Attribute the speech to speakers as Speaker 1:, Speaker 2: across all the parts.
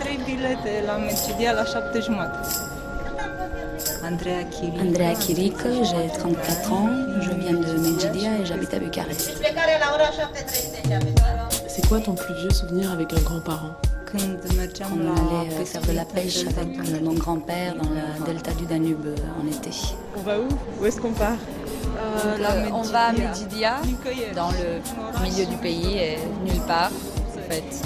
Speaker 1: Trei bilete la Medgidia la 7:30.
Speaker 2: Andrea Chirică, j'ai 34 ans, je viens de Medgidia et j'habite à Bucarest.
Speaker 3: C'est quoi ton plus vieux souvenir avec un grand-parent?
Speaker 2: On allait faire de la pêche avec mon grand-père dans le delta du Danube en été.
Speaker 3: On va où? Où est-ce qu'on part?
Speaker 4: On va à Medgidia, dans le milieu du pays et nulle part, en fait.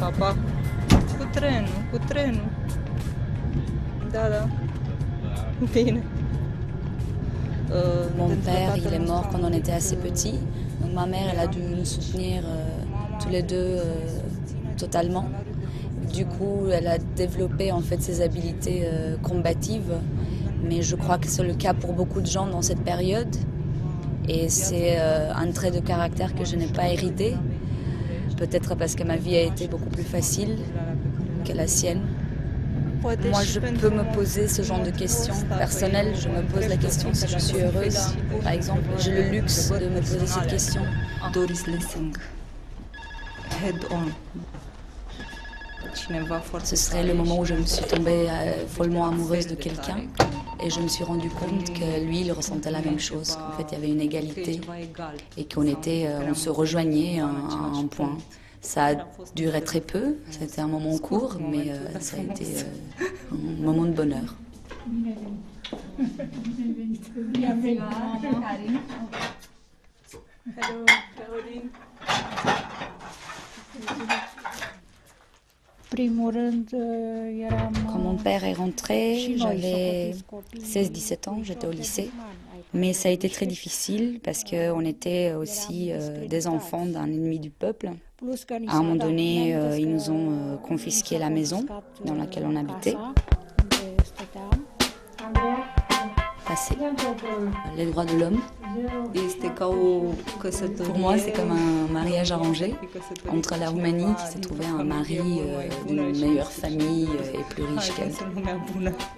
Speaker 1: Papa, cu trenul. Da. Bine.
Speaker 2: Mon père, il est mort quand on était assez petits. Donc ma mère, elle a dû nous soutenir tous les deux totalement. Du coup, elle a développé en fait ses habiletés combatives. Mais je crois que c'est le cas pour beaucoup de gens dans cette période. Et c'est un trait de caractère que je n'ai pas hérité. Peut-être parce que ma vie a été beaucoup plus facile que la sienne. Moi, je peux me poser ce genre de questions personnelles. Je me pose la question si je suis heureuse. Par exemple, j'ai le luxe de me poser cette question.
Speaker 1: Doris Lessing. Head on.
Speaker 2: Ce serait le moment où je me suis tombée follement amoureuse de quelqu'un et je me suis rendu compte que lui, il ressentait la même chose. En fait, il y avait une égalité et on se rejoignait à un point. Ça a duré très peu, c'était un moment court, mais ça a été un moment de bonheur.
Speaker 1: Hello, Caroline.
Speaker 2: Quand mon père est rentré, j'avais 16-17 ans, j'étais au lycée. Mais ça a été très difficile parce qu'on était aussi des enfants d'un ennemi du peuple. À un moment donné, ils nous ont confisqué la maison dans laquelle on habitait. Passé. Les droits de l'homme. Pour moi, c'est comme un mariage arrangé entre la Roumanie, qui s'est trouvée un mari d'une meilleure famille et plus riche qu'elle.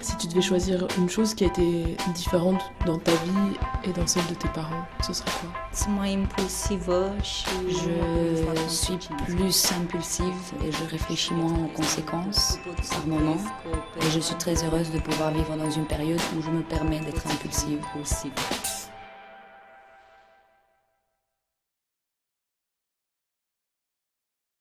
Speaker 3: Si tu devais choisir une chose qui a été différente dans ta vie et dans celle de tes parents, ce serait quoi?
Speaker 2: Je suis plus impulsive et je réfléchis moins aux conséquences par moment. Et je suis très heureuse de pouvoir vivre dans une période où je me permets d'être impulsive aussi.